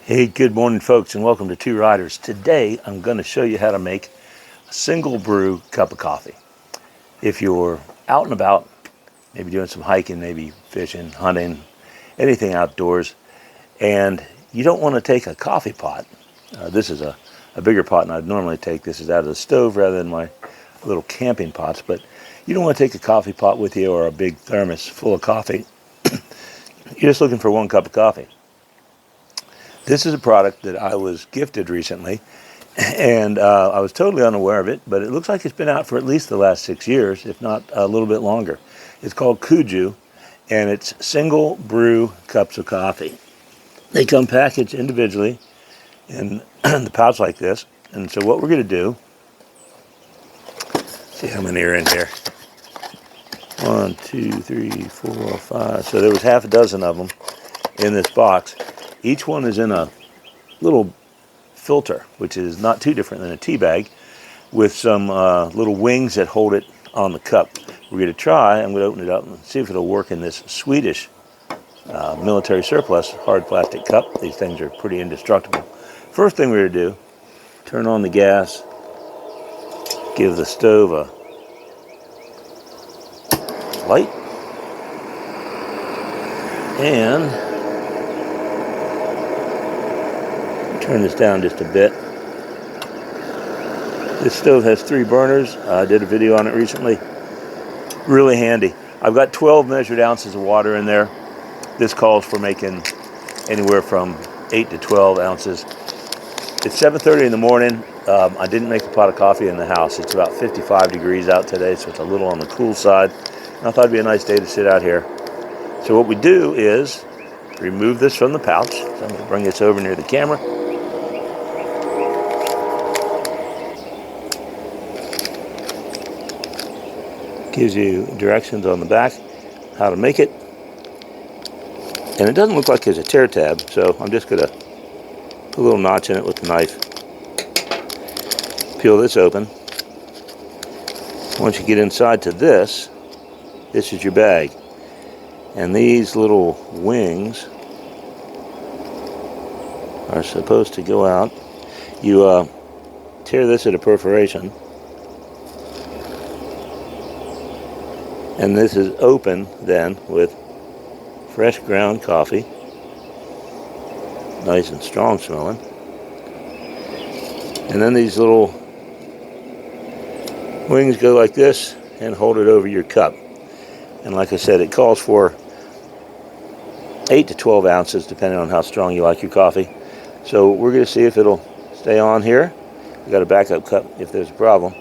Hey, good morning folks, and welcome to Two Riders. Today I'm going to show you how to make a single brew cup of coffee. If you're out and about, maybe doing some hiking, maybe fishing, hunting, anything outdoors, and you don't want to take a coffee pot. This is a bigger pot than I'd normally take. This is out of the stove rather than my little camping pots, but you don't want to take a coffee pot with you or a big thermos full of coffee. You're just looking for one cup of coffee. This is a product that I was gifted recently, and I was totally unaware of it, but it looks like it's been out for at least the last 6 years, if not a little bit longer. It's called Kuju, and it's single brew cups of coffee. They come packaged individually in the pouch like this, and so what we're going to do, see how many are in here. 1, 2, 3, 4, 5. So there was half a dozen of them in this box. Each one is in a little filter, which is not too different than a tea bag, with some little wings that hold it on the cup. We're going to try, I'm going to open it up and see if it'll work in this Swedish military surplus hard plastic cup. These things are pretty indestructible. First thing we're going to do, turn on the gas, give the stove a light, and turn this down just a bit. This stove has 3 burners. I did a video on it recently. Really handy. I've got 12 measured ounces of water in there. This calls for making anywhere from 8 to 12 ounces. It's 7:30 in the morning. I didn't make a pot of coffee in the house. It's about 55 degrees out today, so it's a little on the cool side. And I thought it'd be a nice day to sit out here. So what we do is remove this from the pouch. So I'm going to bring this over near the camera. Gives you directions on the back how to make it, and it doesn't look like there's a tear tab, so I'm just going to put a little notch in it with the knife. Peel this open. Once you get inside to this is your bag, and these little wings are supposed to go out. You tear this at a perforation, and this is open then with fresh ground coffee, nice and strong smelling. And then these little wings go like this and hold it over your cup. And like I said, it calls for 8 to 12 ounces depending on how strong you like your coffee. So we're going to see if it'll stay on here. We've got a backup cup if there's a problem.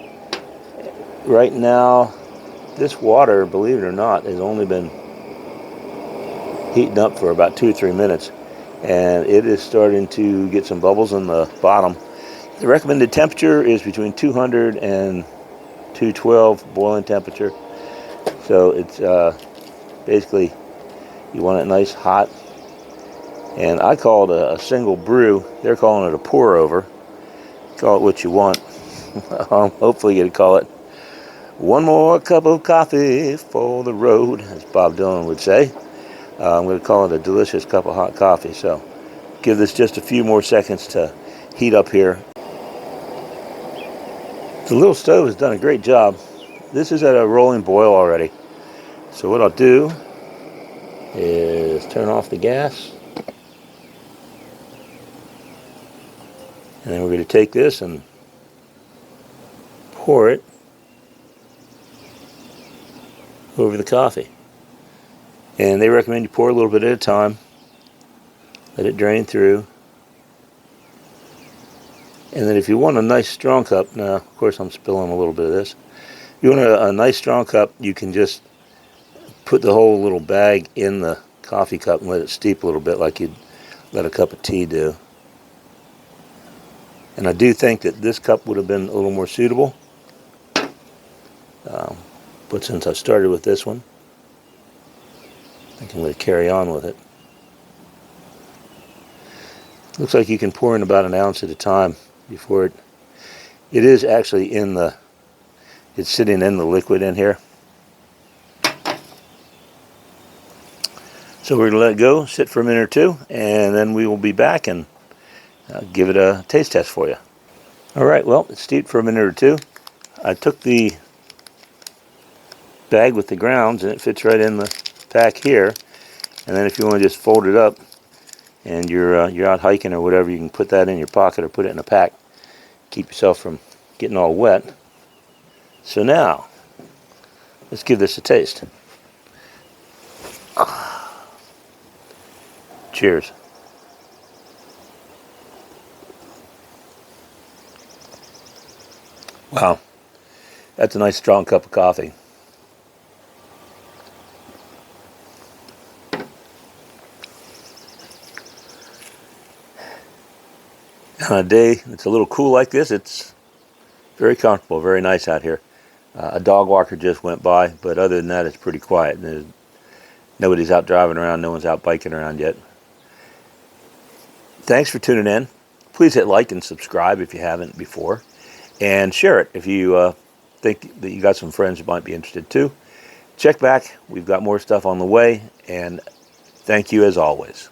Right now, this water, believe it or not, has only been heating up for about 2 or 3 minutes, and it is starting to get some bubbles in the bottom. The recommended temperature is between 200 and 212 boiling temperature. So it's basically, you want it nice hot. And I call it a single brew. They're calling it a pour over. Call it what you want. Hopefully you're going to call it one more cup of coffee for the road, as Bob Dylan would say. I'm going to call it a delicious cup of hot coffee. So give this just a few more seconds to heat up here. The little stove has done a great job. This is at a rolling boil already. So what I'll do is turn off the gas. And then we're going to take this and pour it over the coffee. And they recommend you pour a little bit at a time. Let it drain through. And then if you want a nice strong cup, now of course I'm spilling a little bit of this. If you want a nice strong cup, you can just put the whole little bag in the coffee cup and let it steep a little bit like you'd let a cup of tea do. And I do think that this cup would have been a little more suitable. But since I started with this one, I think I'm going to carry on with it. Looks like you can pour in about an ounce at a time before it is actually it's sitting in the liquid in here. So we're going to let it go, sit for a minute or two, and then we will be back and I'll give it a taste test for you. All right, well, it's steeped for a minute or two. I took the bag with the grounds, and it fits right in the pack here. And then if you want to just fold it up and you're out hiking or whatever, you can put that in your pocket or put it in a pack. Keep yourself from getting all wet. So now, let's give this a taste. Cheers. Wow, that's a nice strong cup of coffee. On a day that's a little cool like this, it's very comfortable, very nice out here. A dog walker just went by, but other than that, it's pretty quiet. Nobody's out driving around, no one's out biking around yet. Thanks for tuning in. Please hit like and subscribe if you haven't before, and share it if you think that you got some friends who might be interested too. Check back, we've got more stuff on the way, and thank you as always.